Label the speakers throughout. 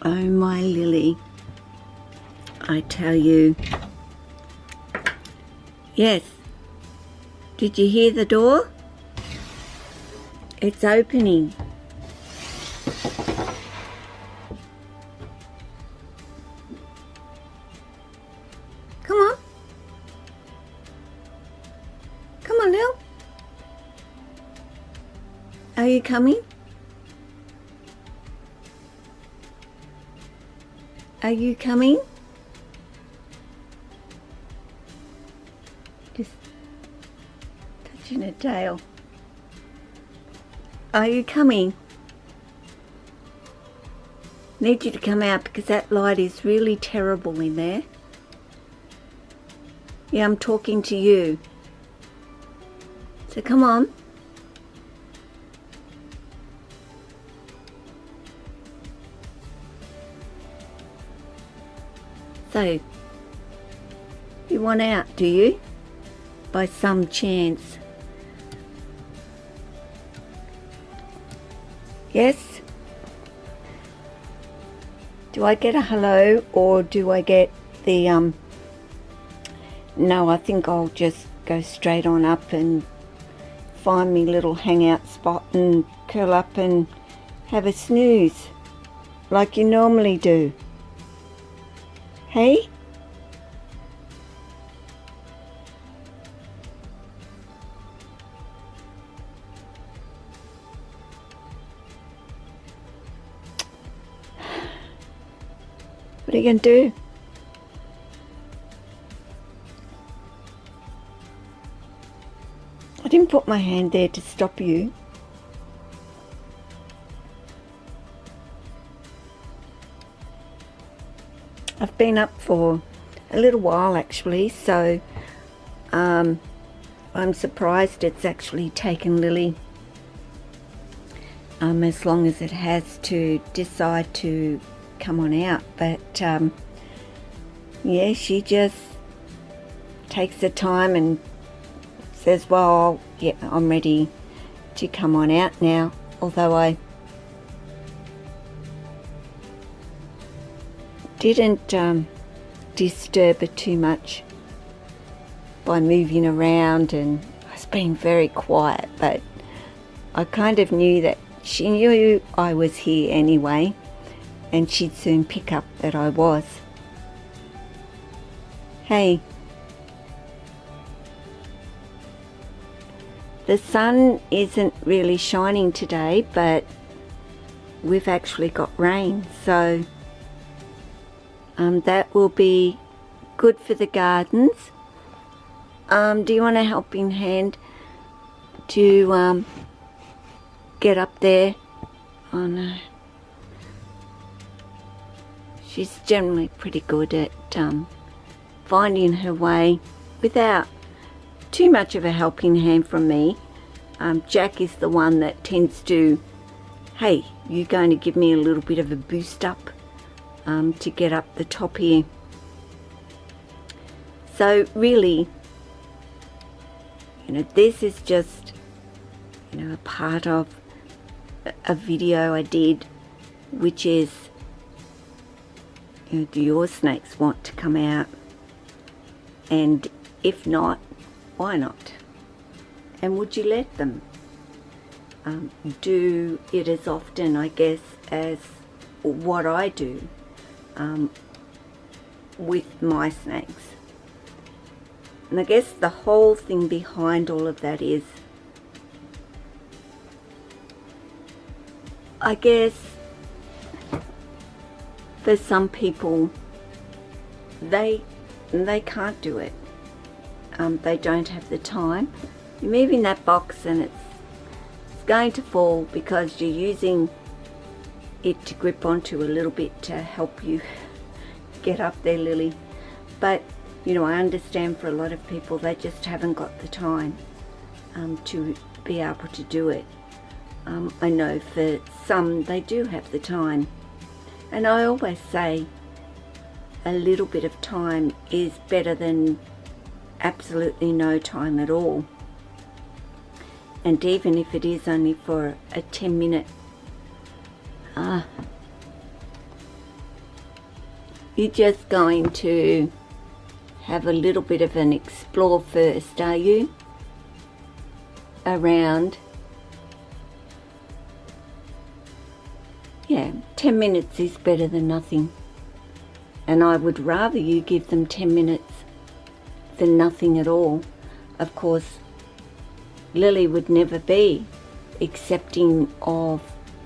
Speaker 1: Oh, my Lily, I tell you. Yes. Did you hear the door? It's opening. Come on. Come on, Lil. Are you coming? Are you coming? Just touching her tail. Are you coming? Need you to come out because that light is really terrible in there. Yeah, I'm talking to you. So come on. So, you want out, do you? By some chance. Yes? Do I get a hello or do I get the, no, I think I'll just go straight on up and find me little hangout spot and curl up and have a snooze like you normally do. Hey? What are you going to do? I didn't put my hand there to stop you. I've been up for a little while actually, so I'm surprised it's actually taken Lily as long as it has to decide to come on out, but yeah, she just takes the time and says, well, yeah, I'm ready to come on out now, although I didn't disturb her too much by moving around, and I was being very quiet, but I kind of knew that she knew I was here anyway, and she'd soon pick up that I was. Hey, the sun isn't really shining today, but we've actually got rain, so that will be good for the gardens. Do you want a helping hand to get up there? Oh no. She's generally pretty good at finding her way without too much of a helping hand from me. Jack is the one that tends to, hey, you're going to give me a little bit of a boost up to get up the top here. So really, you know, this is just, you know, a part of a video I did, which is, you know, do your snakes want to come out? And if not, why not? And would you let them? Do it as often, I guess, as what I do with my snakes. And I guess the whole thing behind all of that is, I guess for some people, they can't do it. They don't have the time. You're moving that box and it's going to fall because you're using it to grip onto a little bit to help you get up there, Lily. But you know, I understand for a lot of people they just haven't got the time to be able to do it. I know for some they do have the time, and I always say a little bit of time is better than absolutely no time at all. And even if it is only for a 10-minute You're just going to have a little bit of an explore first, are you? Around, yeah, 10 minutes is better than nothing. And I would rather you give them 10 minutes than nothing at all. Of course, Lily would never be accepting of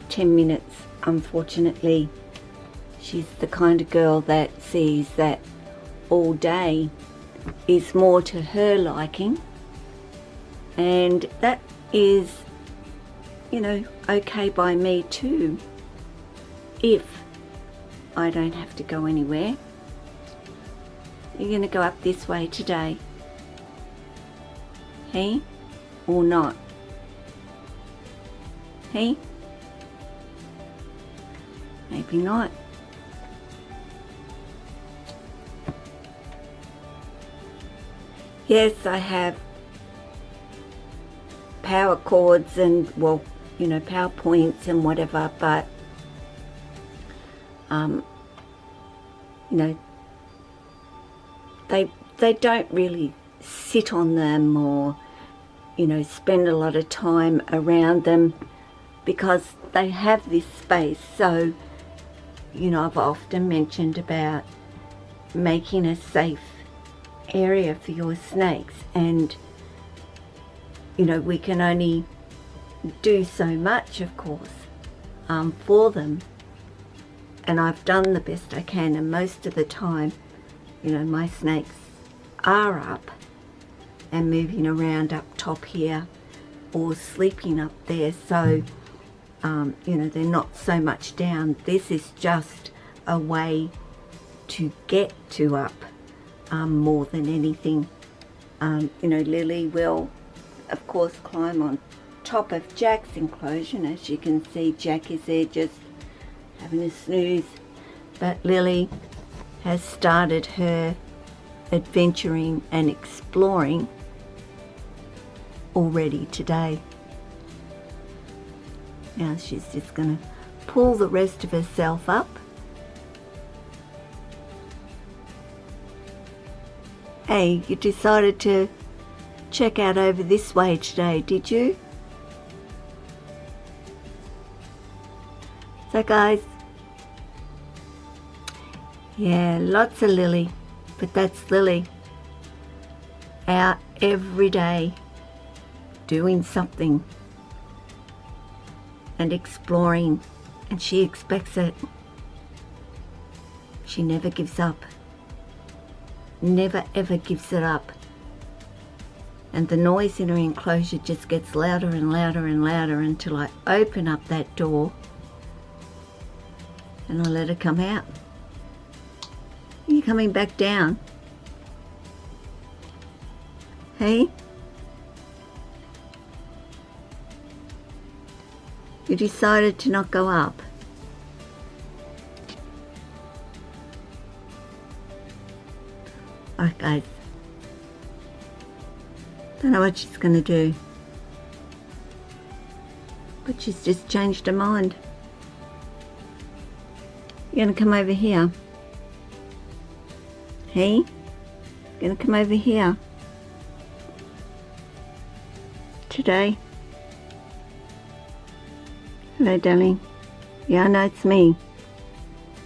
Speaker 1: 10 minutes, unfortunately. She's the kind of girl that sees that all day is more to her liking, and that is, you know, okay by me too, if I don't have to go anywhere. You're going to go up this way today, hey, or not, hey? Maybe not. Yes, I have power cords and, well, you know, PowerPoints and whatever, but you know, they don't really sit on them or, you know, spend a lot of time around them, because they have this space. So, you know, I've often mentioned about making a safe area for your snakes, and you know, we can only do so much, of course, for them, and I've done the best I can, and most of the time, you know, my snakes are up and moving around up top here or sleeping up there, so you know, they're not so much down. This is just a way to get to up, more than anything. You know, Lily will of course climb on top of Jack's enclosure, and as you can see, Jack is there just having a snooze, but Lily has started her adventuring and exploring already today. Now she's just going to pull the rest of herself up. Hey, you decided to check out over this way today, did you? So guys, yeah, lots of Lily, but that's Lily out every day doing something and exploring, and she expects it. She never gives up. Never ever gives it up. And the noise in her enclosure just gets louder and louder and louder until I open up that door and I let her come out. Are you coming back down? Hey? You decided to not go up. Alright guys, don't know what she's going to do, but she's just changed her mind. You're going to come over here. Hey? You're going to come over here today. Hello darling. Yeah, I know it's me.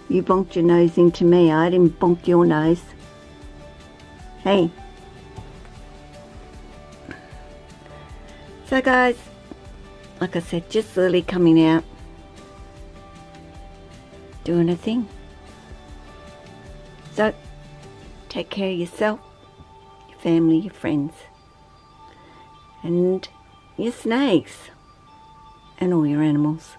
Speaker 1: You bonked your nose into me. I didn't bonk your nose. Hey. So guys, like I said, just Lily coming out, doing her thing. So, take care of yourself, your family, your friends, and your snakes, and all your animals.